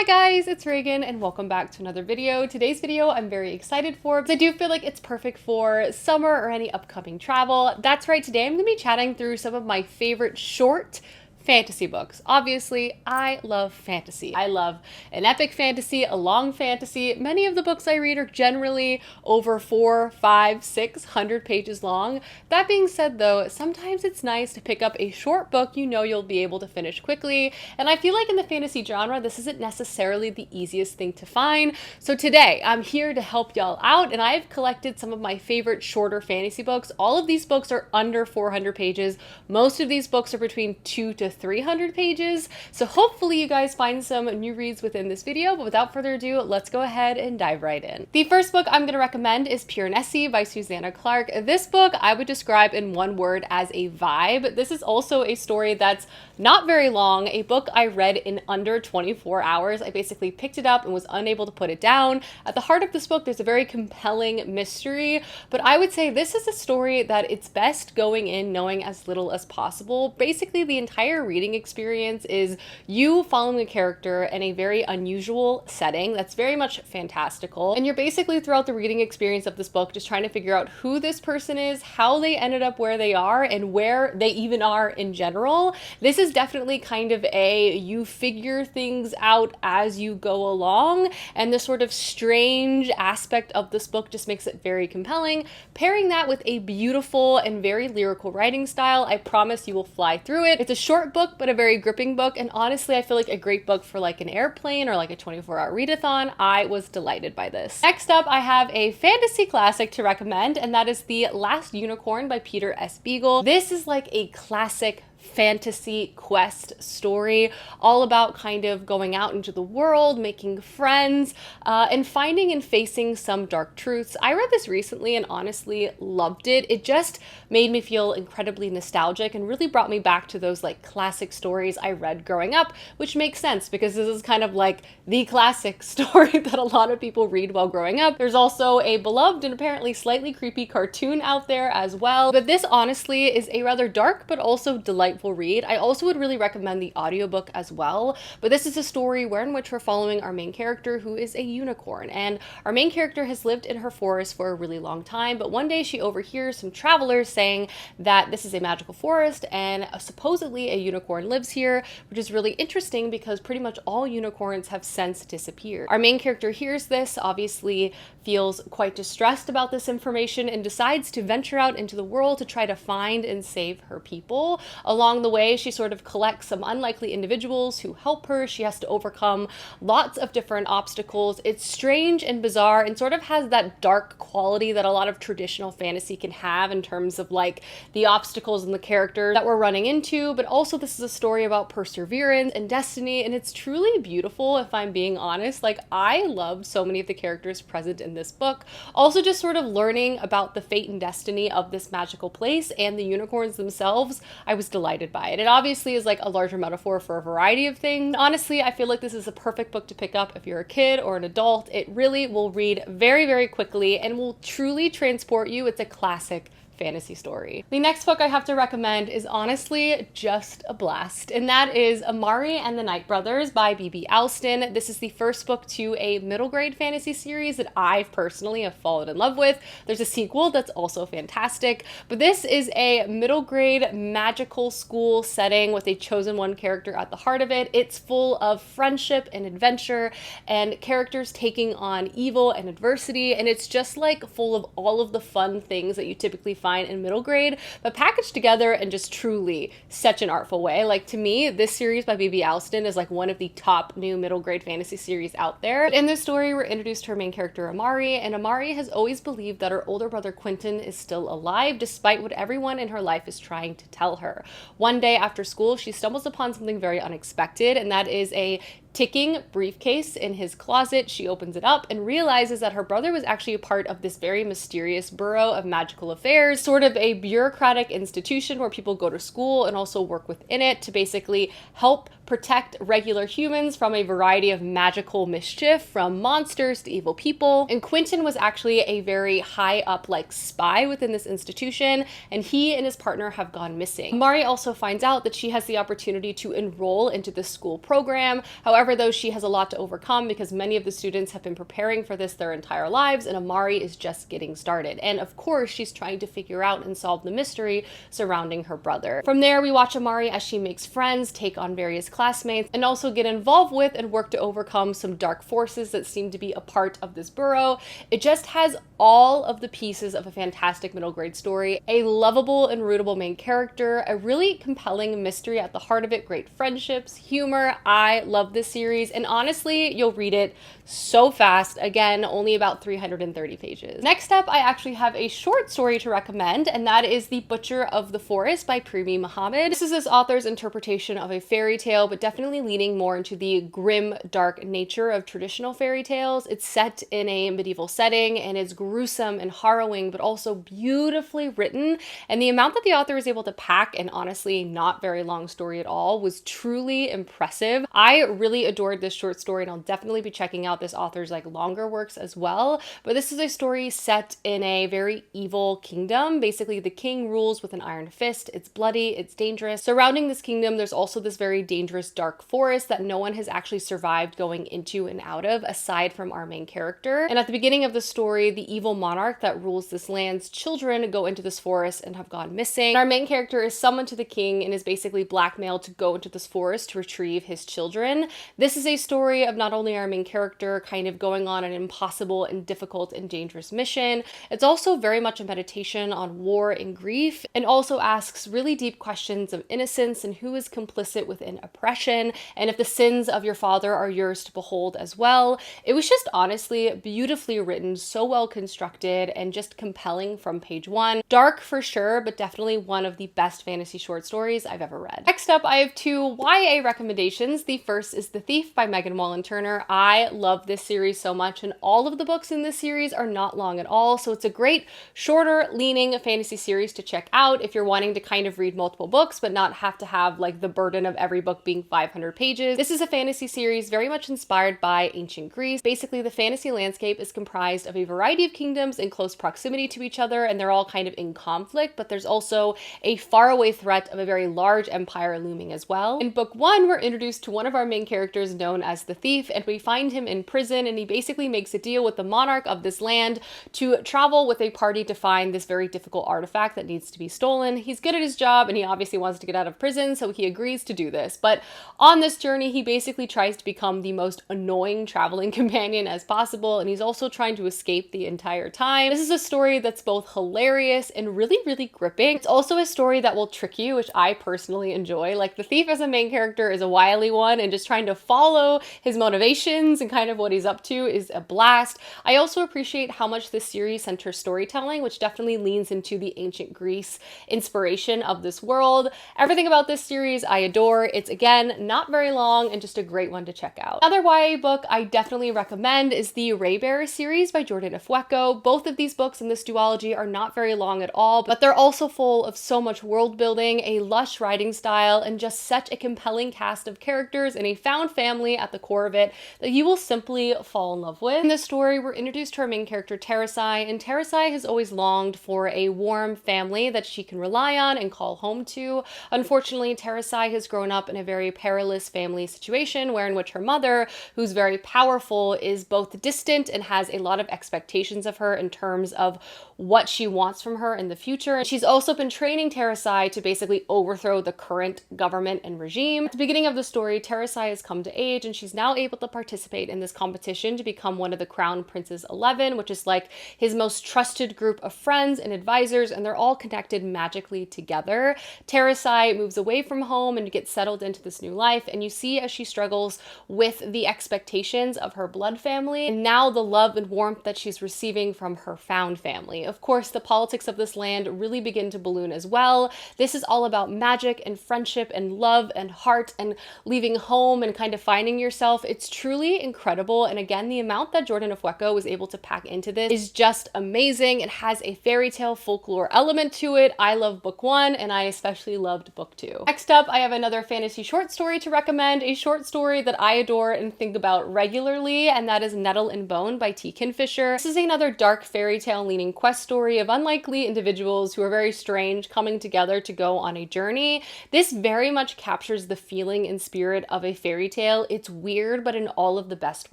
Hi guys, it's Reagan and welcome back to another video. Today's video I'm very excited for because I do feel like it's perfect for summer or any upcoming travel. That's right, today I'm going to be chatting through some of my favorite short fantasy books. Obviously, I love fantasy. I love an epic fantasy, a long fantasy. Many of the books I read are generally over 400, 500, 600 pages long. That being said though, sometimes it's nice to pick up a short book you know you'll be able to finish quickly. And I feel like in the fantasy genre, this isn't necessarily the easiest thing to find. So today, I'm here to help y'all out and I've collected some of my favorite shorter fantasy books. All of these books are under 400 pages. Most of these books are between 200 to 300 pages. So hopefully you guys find some new reads within this video, but without further ado, let's go ahead and dive right in. The first book I'm going to recommend is Piranesi by Susanna Clarke. This book I would describe in one word as a vibe. This is also a story that's not very long, a book I read in under 24 hours. I basically picked it up and was unable to put it down. At the heart of this book, there's a very compelling mystery, but I would say this is a story that it's best going in knowing as little as possible. Basically, the entire reading experience is you following a character in a very unusual setting that's very much fantastical. And you're basically throughout the reading experience of this book just trying to figure out who this person is, how they ended up where they are, and where they even are in general. This is definitely kind of you figure things out as you go along, and the sort of strange aspect of this book just makes it very compelling. Pairing that with a beautiful and very lyrical writing style, I promise you will fly through it. It's a short book, but a very gripping book, and honestly, I feel like a great book for like an airplane or like a 24-hour readathon. I was delighted by this. Next up, I have a fantasy classic to recommend, and that is The Last Unicorn by Peter S. Beagle. This is like a classic fantasy quest story, all about kind of going out into the world, making friends, and finding and facing some dark truths. I read this recently and honestly loved it. It just made me feel incredibly nostalgic and really brought me back to those like classic stories I read growing up, which makes sense because this is kind of like the classic story that a lot of people read while growing up. There's also a beloved and apparently slightly creepy cartoon out there as well, but this honestly is a rather dark but also delightful read. I also would really recommend the audiobook as well, but this is a story in which we're following our main character who is a unicorn, and our main character has lived in her forest for a really long time, but one day she overhears some travelers saying that this is a magical forest and supposedly a unicorn lives here, which is really interesting because pretty much all unicorns have since disappeared. Our main character hears this, obviously feels quite distressed about this information, and decides to venture out into the world to try to find and save her people. Along the way, she sort of collects some unlikely individuals who help her. She has to overcome lots of different obstacles. It's strange and bizarre and sort of has that dark quality that a lot of traditional fantasy can have in terms of like the obstacles and the characters that we're running into, but also this is a story about perseverance and destiny, and it's truly beautiful if I'm being honest. Like, I loved so many of the characters present in this book. Also just sort of learning about the fate and destiny of this magical place and the unicorns themselves, I was delighted by it. It obviously is like a larger metaphor for a variety of things. Honestly, I feel like this is a perfect book to pick up if you're a kid or an adult. It really will read very, very quickly and will truly transport you. It's a classic fantasy story. The next book I have to recommend is honestly just a blast, and that is Amari and the Night Brothers by B.B. Alston. This is the first book to a middle grade fantasy series that I personally have fallen in love with. There's a sequel that's also fantastic, but this is a middle grade magical school setting with a chosen one character at the heart of it. It's full of friendship and adventure and characters taking on evil and adversity, and it's just like full of all of the fun things that you typically find in middle grade, but packaged together in just truly such an artful way. Like, to me, this series by B.B. Alston is like one of the top new middle grade fantasy series out there. In this story, we're introduced to her main character, Amari, and Amari has always believed that her older brother Quentin is still alive, despite what everyone in her life is trying to tell her. One day after school, she stumbles upon something very unexpected, and that is a ticking briefcase in his closet. She opens it up and realizes that her brother was actually a part of this very mysterious Bureau of Magical Affairs, sort of a bureaucratic institution where people go to school and also work within it to basically help protect regular humans from a variety of magical mischief, from monsters to evil people. And Quentin was actually a very high up like spy within this institution, and he and his partner have gone missing. Amari also finds out that she has the opportunity to enroll into the school program. However, though, she has a lot to overcome because many of the students have been preparing for this their entire lives, and Amari is just getting started. And of course, she's trying to figure out and solve the mystery surrounding her brother. From there, we watch Amari as she makes friends, take on various classmates, and also get involved with and work to overcome some dark forces that seem to be a part of this borough. It just has all of the pieces of a fantastic middle grade story, a lovable and rootable main character, a really compelling mystery at the heart of it, great friendships, humor. I love this series, and honestly, you'll read it so fast. Again, only about 330 pages. Next up, I actually have a short story to recommend, and that is The Butcher of the Forest by Primi Muhammad. This is this author's interpretation of a fairy tale, but definitely leaning more into the grim, dark nature of traditional fairy tales. It's set in a medieval setting, and it's gruesome and harrowing, but also beautifully written. And the amount that the author was able to pack, and honestly, not very long story at all, was truly impressive. I really adored this short story, and I'll definitely be checking out this author's like longer works as well. But this is a story set in a very evil kingdom. Basically, the king rules with an iron fist. It's bloody, it's dangerous. Surrounding this kingdom, there's also this very dangerous dark forest that no one has actually survived going into and out of, aside from our main character. And at the beginning of the story, the evil monarch that rules this land's children go into this forest and have gone missing. And our main character is summoned to the king and is basically blackmailed to go into this forest to retrieve his children. This is a story of not only our main character kind of going on an impossible and difficult and dangerous mission, it's also very much a meditation on war and grief, and also asks really deep questions of innocence and who is complicit within oppression, and if the sins of your father are yours to behold as well. It was just honestly beautifully written, so well constructed, and just compelling from page one. Dark for sure, but definitely one of the best fantasy short stories I've ever read. Next up, I have two YA recommendations. The first is The Thief by Megan Wallen Turner. I love this series so much, and all of the books in this series are not long at all, so it's a great shorter leaning fantasy series to check out if you're wanting to kind of read multiple books but not have to have like the burden of every book being 500 pages. This is a fantasy series very much inspired by ancient Greece. Basically, the fantasy landscape is comprised of a variety of kingdoms in close proximity to each other, and they're all kind of in conflict, but there's also a faraway threat of a very large empire looming as well. In book one, we're introduced to one of our main characters known as the Thief, and we find him in prison, and he basically makes a deal with the monarch of this land to travel with a party to find this very difficult artifact that needs to be stolen. He's good at his job, and he obviously wants to get out of prison, so he agrees to do this. But on this journey, he basically tries to become the most annoying traveling companion as possible, and he's also trying to escape the entire time. This is a story that's both hilarious and really, really gripping. It's also a story that will trick you, which I personally enjoy. Like, the Thief as a main character is a wily one, and just trying to follow his motivations and kind of what he's up to is a blast. I also appreciate how much this series centers storytelling, which definitely leans into the ancient Greece inspiration of this world. Everything about this series I adore. It's, again, not very long and just a great one to check out. Another YA book I definitely recommend is the Raybearer series by Jordan Ifueko. Both of these books in this duology are not very long at all, but they're also full of so much world building, a lush writing style, and just such a compelling cast of characters and a found family at the core of it that you will simply fall in love with. In this story, we're introduced to our main character, Terasai, and Terasai has always longed for a warm family that she can rely on and call home to. Unfortunately, Terasai has grown up in a very perilous family situation in which her mother, who's very powerful, is both distant and has a lot of expectations of her in terms of what she wants from her in the future. She's also been training Terasai to basically overthrow the current government and regime. At the beginning of the story, Terasai has come to age, and she's now able to participate in this competition to become one of the Crown Prince's 11, which is like his most trusted group of friends and advisors, and they're all connected magically together. Terasai moves away from home and gets settled into this new life, and you see as she struggles with the expectations of her blood family, and now the love and warmth that she's receiving from her found family. Of course, the politics of this land really begin to balloon as well. This is all about magic and friendship and love and heart and leaving home and kind of finding yourself. It's truly incredible, and again, the amount that Jordan Ifueko was able to pack into this is just amazing. It has a fairy tale folklore element to it. I love book one, and I especially loved book two. Next up, I have another fantasy short short story to recommend, a short story that I adore and think about regularly, and that is Nettle and Bone by T. Kinfisher. This is another dark fairy tale leaning quest story of unlikely individuals who are very strange coming together to go on a journey. This very much captures the feeling and spirit of a fairy tale. It's weird, but in all of the best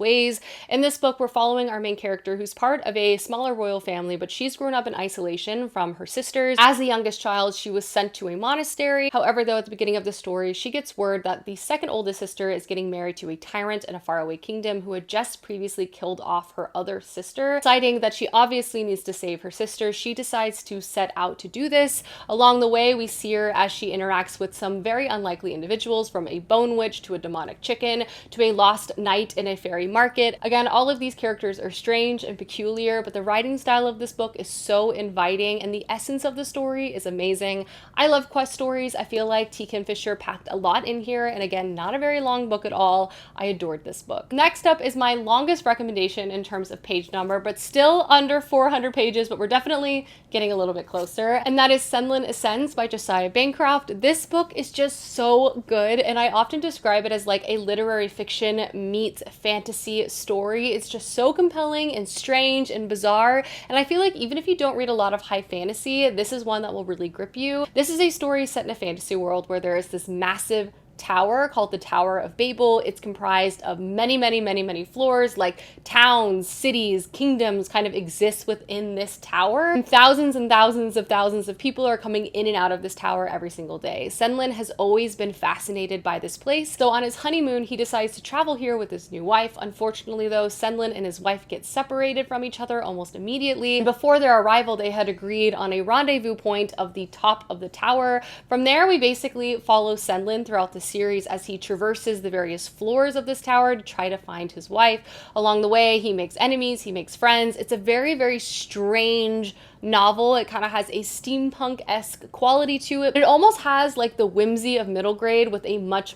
ways. In this book, we're following our main character who's part of a smaller royal family, but she's grown up in isolation from her sisters. As the youngest child, she was sent to a monastery. However, though, at the beginning of the story, she gets word that the second oldest sister is getting married to a tyrant in a faraway kingdom who had just previously killed off her other sister. Deciding that she obviously needs to save her sister, she decides to set out to do this. Along the way, we see her as she interacts with some very unlikely individuals, from a bone witch to a demonic chicken to a lost knight in a fairy market. Again, all of these characters are strange and peculiar, but the writing style of this book is so inviting and the essence of the story is amazing. I love quest stories. I feel like T. Kinfisher packed a lot in here, and again, not a very long book at all. I adored this book. Next up is my longest recommendation in terms of page number, but still under 400 pages, but we're definitely getting a little bit closer, and that is Senlin Ascends by Josiah Bancroft. This book is just so good, and I often describe it as like a literary fiction meets fantasy story. It's just so compelling and strange and bizarre, and I feel like even if you don't read a lot of high fantasy, this is one that will really grip you. This is a story set in a fantasy world where there is this massive tower called the Tower of Babel. It's comprised of many floors, like towns, cities, kingdoms kind of exist within this tower. And thousands of people are coming in and out of this tower every single day. Senlin has always been fascinated by this place. So on his honeymoon, he decides to travel here with his new wife. Unfortunately though, Senlin and his wife get separated from each other almost immediately. And before their arrival, they had agreed on a rendezvous point of the top of the tower. From there, we basically follow Senlin throughout the series as he traverses the various floors of this tower to try to find his wife. Along the way, he makes enemies, he makes friends. It's a very strange novel. It kind of has a steampunk-esque quality to it. It almost has like the whimsy of middle grade with a much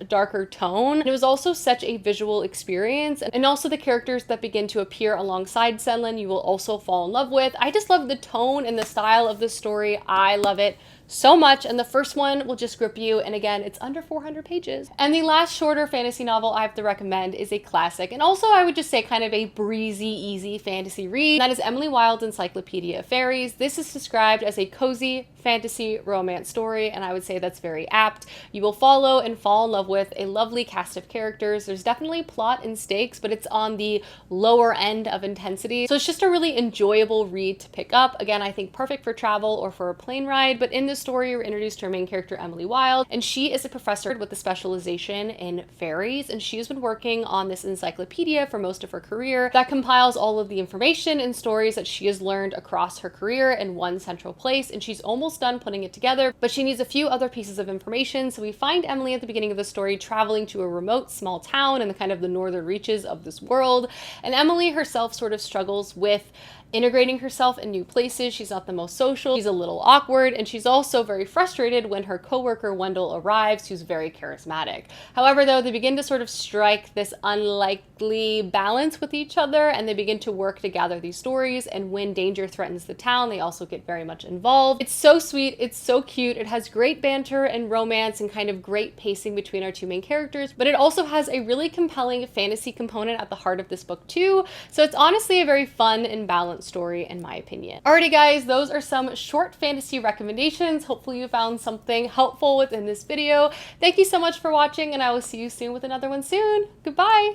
darker tone. It was also such a visual experience, and also the characters that begin to appear alongside Senlin you will also fall in love with. I just love the tone and the style of this story. I love it so much, and the first one will just grip you, and again, it's under 400 pages. And the last shorter fantasy novel I have to recommend is a classic, and also I would just say kind of a breezy, easy fantasy read. That is Emily Wilde's Encyclopaedia of Fairies. This is described as a cozy fantasy romance story, and I would say that's very apt. You will follow and fall in love with a lovely cast of characters. There's definitely plot and stakes, but it's on the lower end of intensity, so it's just a really enjoyable read to pick up. Again, I think perfect for travel or for a plane ride, but in this story, we're introduced to our main character, Emily Wilde, and she is a professor with a specialization in fairies, and she has been working on this encyclopedia for most of her career that compiles all of the information and stories that she has learned across her career in one central place, and she's almost done putting it together, but she needs a few other pieces of information. So we find Emily at the beginning of the story traveling to a remote small town in the kind of the northern reaches of this world, and Emily herself sort of struggles with integrating herself in new places. She's not the most social, she's a little awkward, and she's also very frustrated when her coworker Wendell arrives, who's very charismatic. However, though, they begin to sort of strike this unlikely balance with each other, and they begin to work to gather these stories, and when danger threatens the town, they also get very much involved. It's so sweet, it's so cute, it has great banter and romance and kind of great pacing between our two main characters, but it also has a really compelling fantasy component at the heart of this book too, so it's honestly a very fun and balanced story in my opinion. Alrighty guys, those are some short fantasy recommendations. Hopefully you found something helpful within this video. Thank you so much for watching, and I will see you soon with another one soon. Goodbye!